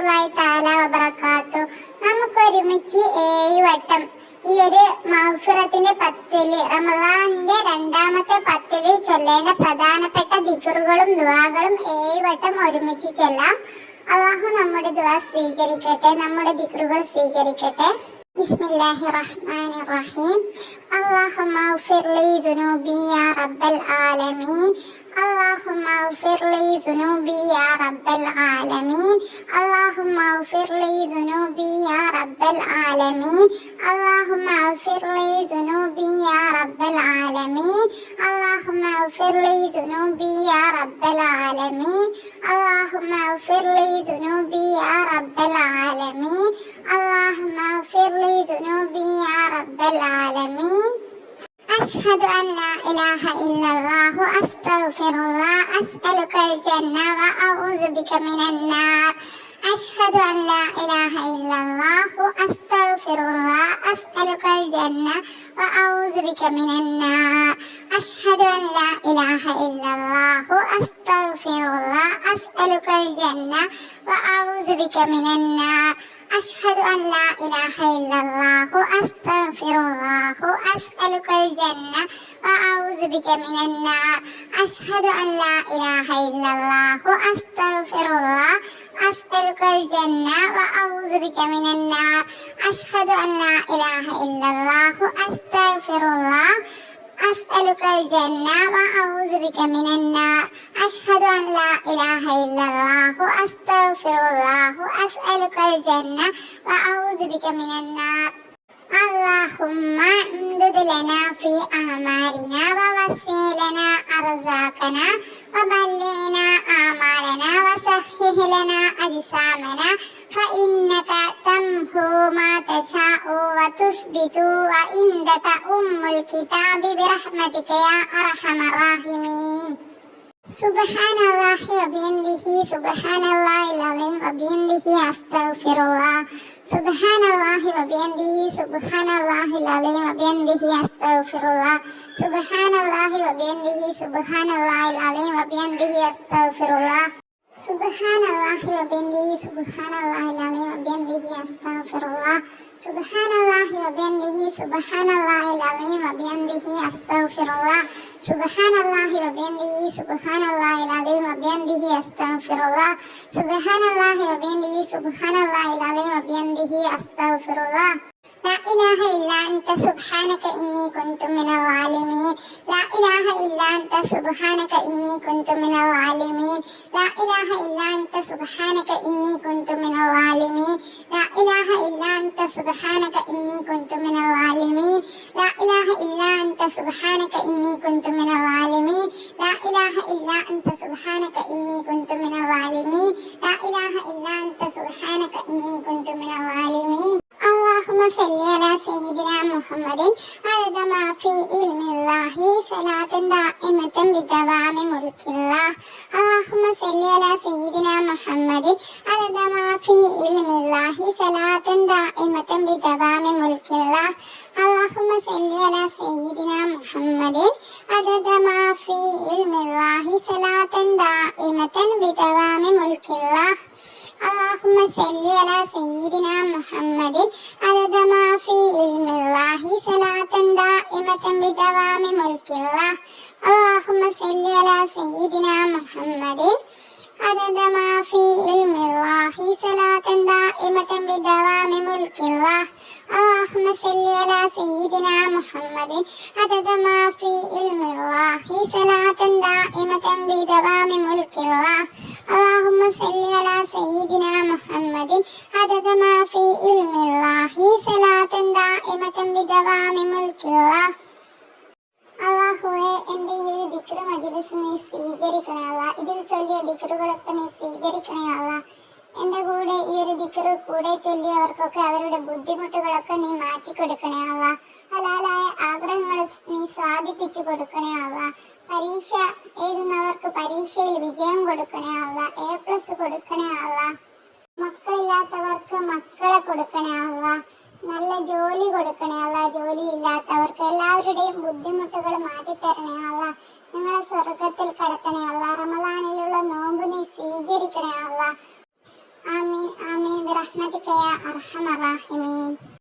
വറഹ്മത്തുള്ളാഹി തആല വബറകാതുഹു. നമുക്കൊരുമിച്ച് 7 വട്ടം ഈ ഒരു മഗ്ഫിറത്തിന്റെ 10 റമളാനിന്റെ രണ്ടാമത്തെ 10 ചൊല്ലേണ്ട പ്രധാനപ്പെട്ട ദിക്റുകളും ദുആകളും 7 വട്ടം ഒരുമിച്ച് ചൊല്ലാം. അല്ലാഹു നമ്മുടെ ദുആ സ്വീകരിക്കട്ടെ, നമ്മുടെ ദിക്റുകൾ സ്വീകരിക്കട്ടെ. ബിസ്മില്ലാഹിർ റഹ്മാനിർ റഹീം. അല്ലാഹുമ്മ ഗ്ഫിർ ലി ദുനൂബി യാ റബ്ബൽ ആലമീൻ. اللهم اغفر لي ذنوبي يا رب العالمين. اللهم اغفر لي ذنوبي يا رب العالمين. اللهم اغفر لي ذنوبي يا رب العالمين. اللهم اغفر لي ذنوبي يا رب العالمين. اللهم اغفر لي ذنوبي يا رب العالمين. اللهم اغفر لي ذنوبي يا رب العالمين. أشهد أن لا إله إلا الله أستغفر الله أسألك الجنة وأعوذ بك من النار. أشهد أن لا إله إلا الله أستغفر الله أسألك الجنة وأعوذ بك من النار. أشهد أن لا إله إلا الله أستغفر الله أسألك الجنة وأعوذ بك من النار. أشهد أن لا إله إلا الله أستغفر الله أسألك الجنة وأعوذ بك من النار. أشهد أن لا إله إلا الله أستغفر الله أسألك الجنة وأعوذ بك من النار. أشهد أن لا إله إلا الله أستغفر الله أسألك الجنة وأعوذ بك من النار. أشهد أن لا إله إلا الله أستغفر الله أسألك الجنة وأعوذ بك من النار. اللهم امدد لنا في أعمالنا ووسع لنا أرزاقنا وبلغنا آمالنا وسهل لنا أجسامنا فإنك تمحو ما تشاء وتثبت وعندك الكتاب برحمتك يا أرحم الراحمين. سبحان الله وبحمده سبحان الله العظيم وبحمده أستغفر الله. سبحان الله وبحمده سبحان الله العظيم وبحمده أستغفر الله. سبحان الله وبحمده سبحان الله العظيم وبحمده أستغفر الله. سبحان الله وبحمده سبحان الله العظيم وبحمده أستغفر الله. سبحان الله وبحمده سبحان الله العظيم وبحمده أستغفر الله. سبحان الله وبحمده سبحان الله العظيم وبحمده أستغفر الله. سبحان الله وبحمده سبحان الله العظيم وبحمده أستغفر الله. لا إله إلا أنت سبحانك إني كنت من الظالمين. لا إله إلا أنت سبحانك إني كنت من الظالمين. لا إله إلا أنت سبحانك إني كنت من الظالمين. لا إله إلا أنت سبحانك إني كنت من الظالمين. لا إله إلا أنت سبحانك إني كنت من الظالمين. لا إله إلا أنت سبحانك إني كنت من الظالمين. لا إله إلا أنت سبحانك إني كنت من الظالمين. اللهم صل على سيدنا محمد عدد ما في علم الله صلاة دائمة بدوام ملك الله. اللهم صل على سيدنا محمد عدد ما في علم الله صلاة دائمة بدوام ملك الله. اللهم صل على سيدنا محمد عدد ما في علم الله صلاة دائمة بدوام ملك الله. اللهم صل على سيدنا محمد عدد ما في علم الله صلاة دائمة بدوام ملك الله. اللهم صل على سيدنا محمد عدد ما في علم الله صلاة دائمة بدوام ملك الله. اللهم صل على سيدنا محمد عدد ما في علم الله صلاة دائمة بدوام ملك الله. اللهم صل على سيدنا محمد عدد ما في علم الله صلاة دائمة بدوام ملك الله. അല്ലാഹുവേ, എന്റെ ഈ ഒരു ദിക്ർ മജ്‌ലിസ് നീ സ്വീകരിക്കണേ അല്ലാ. ഇതിൽ ചൊല്ലിയ ദിക്റുകളൊക്കെ നീ സ്വീകരിക്കണേ അല്ലാ. എന്റെ കൂടെ ഈ ഒരു ദിക്ർ കൂടെ ചൊല്ലിയവർക്കൊക്കെ അവരുടെ ബുദ്ധിമുട്ടുകളൊക്കെ നീ മാറ്റിക്കൊടുക്കണേ അല്ലാ. ഹലാലായ ആഗ്രഹങ്ങൾ നീ സാധിപ്പിച്ചു കൊടുക്കണേ അല്ലാ. പരീക്ഷ എഴുതുന്നവർക്ക് പരീക്ഷയിൽ വിജയം കൊടുക്കണേ അല്ലാ. A+ കൊടുക്കണേ അല്ലാ. മക്കളില്ലാത്തവർക്ക് മക്കളെ കൊടുക്കണേ അല്ലാ. നല്ല ജോലി കൊടുക്കണേ അല്ലാ. ജോലി ഇല്ലാത്തവർക്ക് എല്ലാവരുടെയും ബുദ്ധിമുട്ടുകൾ മാറ്റിത്തരണേ അല്ലാ. ഞങ്ങളെ സ്വർഗത്തിൽ കടത്തണേ അല്ലാ. റമളാനിലുള്ള നോമ്പ് നീ സ്വീകരിക്കണേ അല്ലാ. ആമീൻ ആമീൻ. അർഹമർ റാഹിമീൻ.